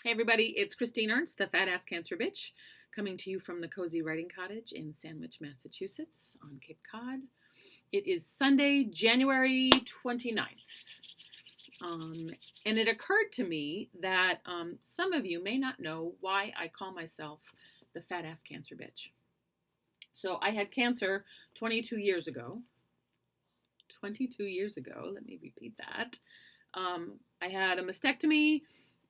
Hey everybody, it's Christine Ernst, the Fat Ass Cancer Bitch, coming to you from the Cozy Writing Cottage in Sandwich, Massachusetts on Cape Cod. It is Sunday, January 29th. And it occurred to me that some of you may not know why I call myself the Fat Ass Cancer Bitch. So I had cancer 22 years ago. 22 years ago, let me repeat that. I had a mastectomy.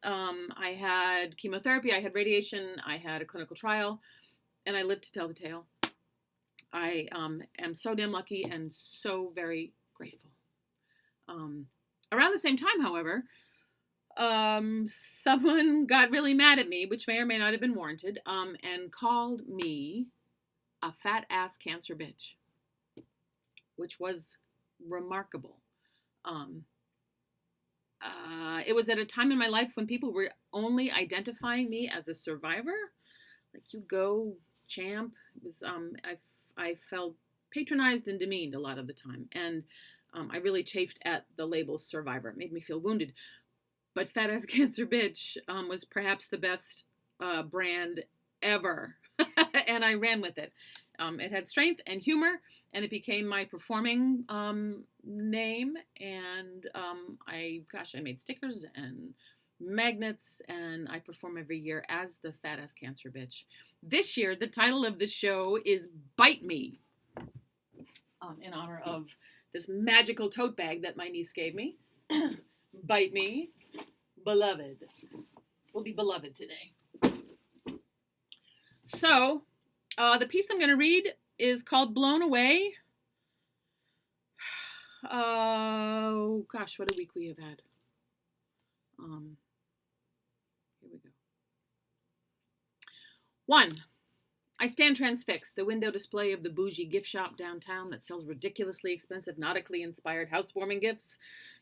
I had chemotherapy, I had radiation, I had a clinical trial, and I lived to tell the tale. I am so damn lucky and so very grateful. Around the same time, however, someone got really mad at me, which may or may not have been warranted, and called me a fat ass cancer bitch, which was remarkable. It was at a time in my life when people were only identifying me as a survivor. Like, you go, champ. It was, I felt patronized and demeaned a lot of the time. And I really chafed at the label survivor. It made me feel wounded. But Fat Ass Cancer Bitch was perhaps the best brand ever. And I ran with it. It had strength and humor, and it became my performing name. And I made stickers and magnets, and I perform every year as the Fat Ass Cancer Bitch. This year, the title of the show is Bite Me, in honor of this magical tote bag that my niece gave me. Bite me, beloved. We'll be beloved today. So, the piece I'm going to read is called Blown Away. Oh, gosh, what a week we have had. Here we go. 1. I stand transfixed. The window display of the Bougie gift shop downtown that sells ridiculously expensive, nautically inspired housewarming gifts.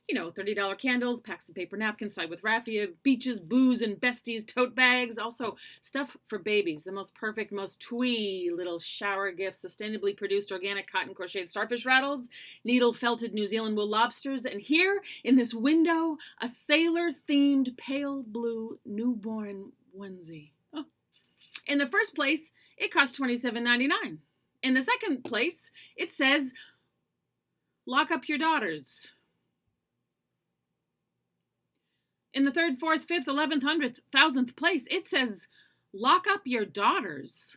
You know, $30 candles, packs of paper napkins, side with raffia, beaches, booze, and besties, tote bags. Also, stuff for babies. The most perfect, most twee little shower gifts. Sustainably produced organic cotton crocheted starfish rattles. Needle felted New Zealand wool lobsters. And here, in this window, a sailor-themed pale blue newborn onesie. Oh. In the first place, it costs $27.99. In the second place, it says, lock up your daughters. In the third, fourth, fifth, 11th, 100th, 1000th place, it says, lock up your daughters.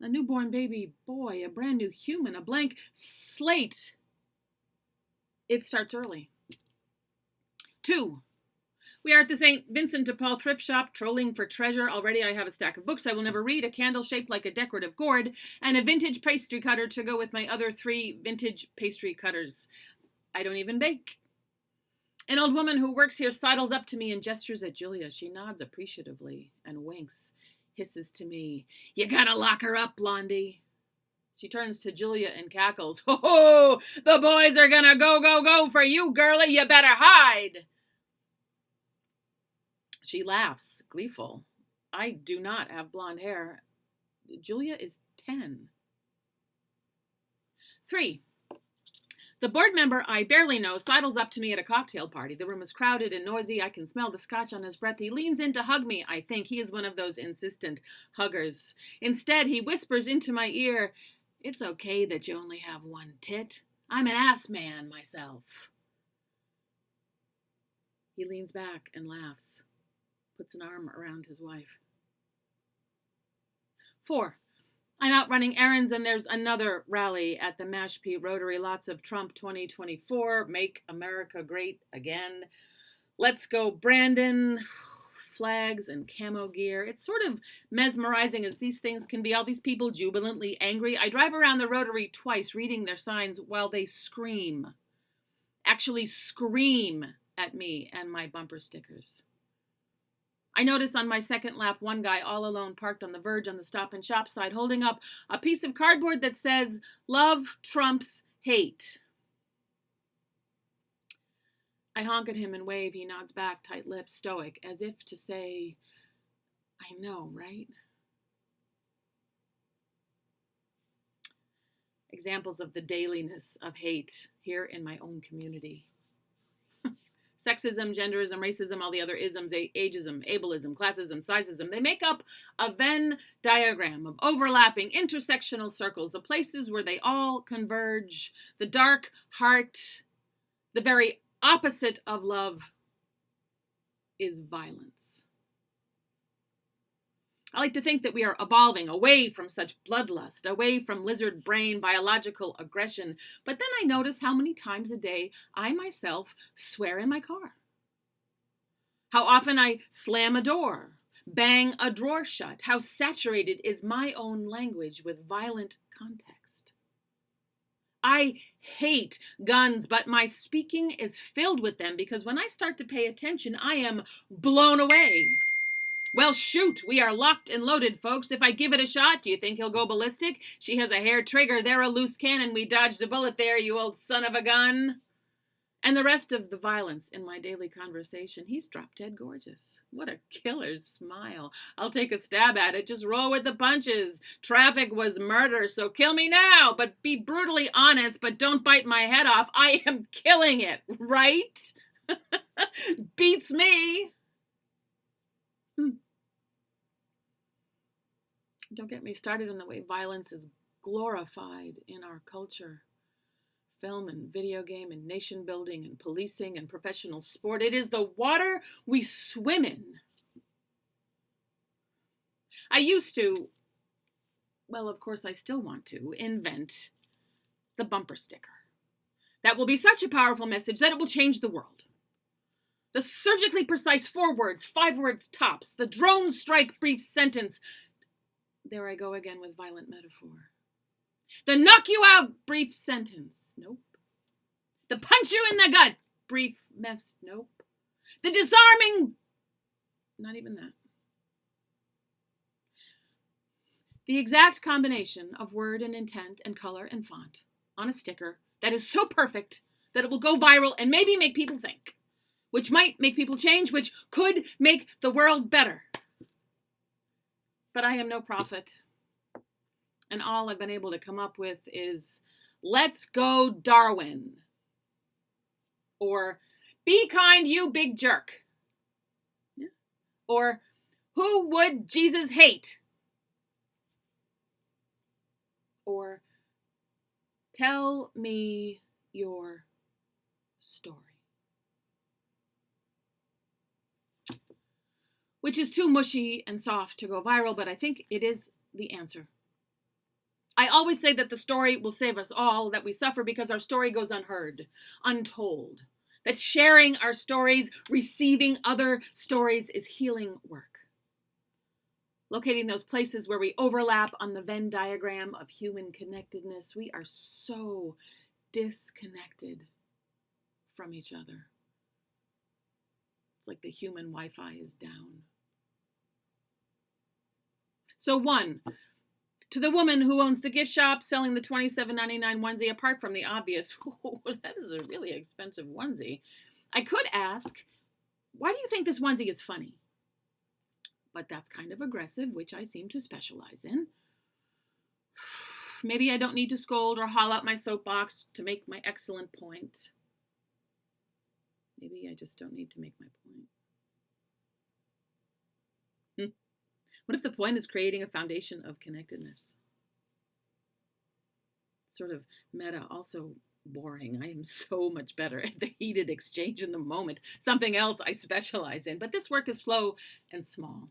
A newborn baby boy, a brand new human, a blank slate. It starts early. 2. We are at the St. Vincent de Paul thrift shop, trolling for treasure. Already I have a stack of books I will never read, a candle shaped like a decorative gourd, and a vintage pastry cutter to go with my other 3 vintage pastry cutters. I don't even bake. An old woman who works here sidles up to me and gestures at Julia. She nods appreciatively and winks, hisses to me, "You gotta lock her up, Blondie." She turns to Julia and cackles, "Ho, the boys are gonna go for you, girlie. You better hide." She laughs, gleeful. I do not have blonde hair. Julia is 10. 3. The board member I barely know sidles up to me at a cocktail party. The room is crowded and noisy. I can smell the scotch on his breath. He leans in to hug me. I think he is one of those insistent huggers. Instead, he whispers into my ear, "It's okay that you only have one tit. I'm an ass man myself." He leans back and laughs, puts an arm around his wife. 4. I'm out running errands, and there's another rally at the Mashpee Rotary. Lots of Trump 2024, Make America Great Again. Let's go, Brandon. Flags and camo gear. It's sort of mesmerizing as these things can be. All these people jubilantly angry. I drive around the Rotary twice, reading their signs while they scream. Actually scream at me and my bumper stickers. I notice on my second lap one guy all alone parked on the verge on the Stop and Shop side holding up a piece of cardboard that says, "Love trumps hate." I honk at him and wave. He nods back, tight-lipped, stoic, as if to say, "I know, right?" Examples of the dailiness of hate here in my own community. Sexism, genderism, racism, all the other isms, ageism, ableism, classism, sizeism. They make up a Venn diagram of overlapping intersectional circles, the places where they all converge, the dark heart, the very opposite of love is violence. I like to think that we are evolving away from such bloodlust, away from lizard brain biological aggression. But then I notice how many times a day I myself swear in my car. How often I slam a door, bang a drawer shut. How saturated is my own language with violent context. I hate guns, but my speaking is filled with them because when I start to pay attention, I am blown away. Well, shoot, we are locked and loaded, folks. If I give it a shot, do you think he'll go ballistic? She has a hair trigger, they're a loose cannon. We dodged a bullet there, you old son of a gun. And the rest of the violence in my daily conversation, he's drop dead gorgeous. What a killer smile. I'll take a stab at it. Just roll with the punches. Traffic was murder, so kill me now. But be brutally honest, but don't bite my head off. I am killing it, right? Beats me. Don't get me started on the way violence is glorified in our culture. Film and video game and nation building and policing and professional sport. It is the water we swim in. I used to, well, of course I still want to, invent the bumper sticker. That will be such a powerful message that it will change the world. The surgically precise 4 words, 5 words tops, the drone strike brief sentence. There I go again with violent metaphor. The knock you out brief sentence. Nope. The punch you in the gut brief mess. Nope. The disarming. Not even that. The exact combination of word and intent and color and font on a sticker that is so perfect that it will go viral and maybe make people think, which might make people change, which could make the world better. But I am no prophet. And all I've been able to come up with is, let's go Darwin. Or, be kind, you big jerk. Yeah. Or, who would Jesus hate? Or, tell me your story. Which is too mushy and soft to go viral, but I think it is the answer. I always say that the story will save us all, that we suffer because our story goes unheard, untold. That sharing our stories, receiving other stories is healing work. Locating those places where we overlap on the Venn diagram of human connectedness, we are so disconnected from each other. It's like the human Wi-Fi is down. So 1, to the woman who owns the gift shop selling the $27.99 onesie, apart from the obvious, that is a really expensive onesie, I could ask, why do you think this onesie is funny? But that's kind of aggressive, which I seem to specialize in. Maybe I don't need to scold or haul out my soapbox to make my excellent point. Maybe I just don't need to make my point. What if the point is creating a foundation of connectedness? Sort of meta, also boring. I am so much better at the heated exchange in the moment. Something else I specialize in. But this work is slow and small.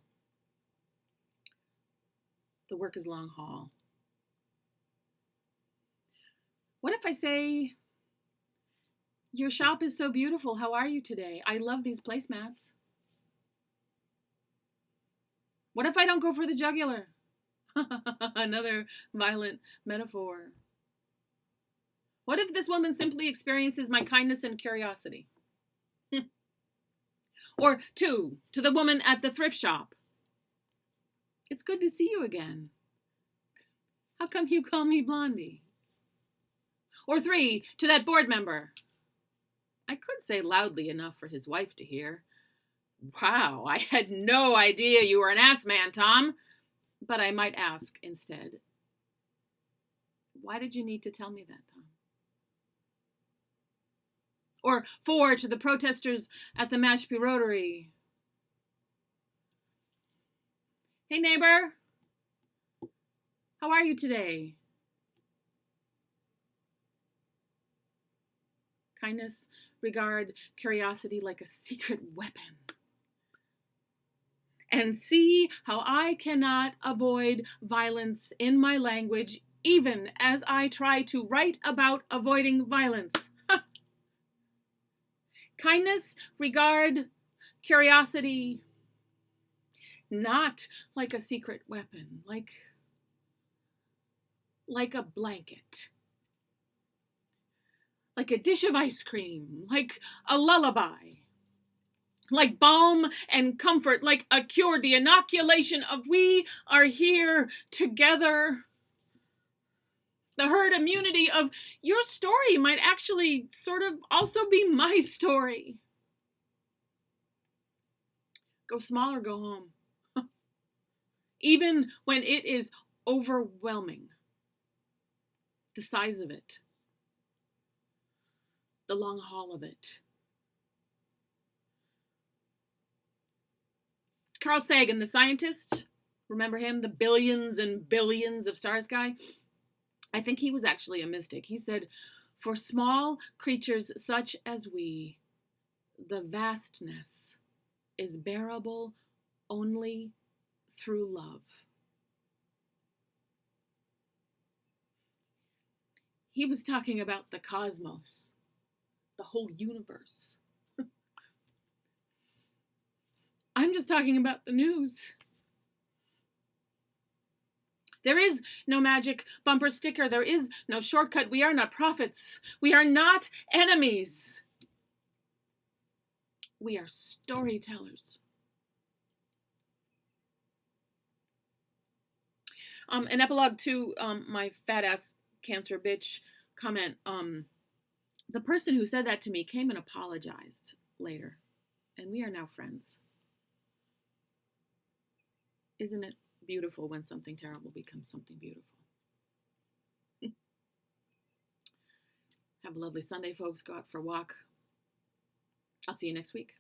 The work is long haul. What if I say, your shop is so beautiful. How are you today? I love these placemats. What if I don't go for the jugular? Another violent metaphor. What if this woman simply experiences my kindness and curiosity? Or 2, to the woman at the thrift shop. It's good to see you again. How come you call me Blondie? Or 3, to that board member. I could say loudly enough for his wife to hear. Wow, I had no idea you were an ass man, Tom. But I might ask instead, why did you need to tell me that, Tom? Or 4 to the protesters at the Mashpee Rotary. Hey neighbor, how are you today? Kindness, regard, curiosity like a secret weapon. And see how I cannot avoid violence in my language, even as I try to write about avoiding violence. Kindness, regard, curiosity, not like a secret weapon, like a blanket, like a dish of ice cream, like a lullaby, like balm and comfort, like a cure, the inoculation of we are here together. The herd immunity of your story might actually sort of also be my story. Go small or go home. Even when it is overwhelming. The size of it. The long haul of it. Carl Sagan, the scientist, remember him? The billions and billions of stars guy? I think he was actually a mystic. He said, for small creatures such as we, the vastness is bearable only through love. He was talking about the cosmos, the whole universe. I'm just talking about the news. There is no magic bumper sticker. There is no shortcut. We are not prophets. We are not enemies. We are storytellers. An epilogue to my fat ass cancer bitch comment. The person who said that to me came and apologized later, and we are now friends. Isn't it beautiful when something terrible becomes something beautiful? Have a lovely Sunday, folks. Go out for a walk. I'll see you next week.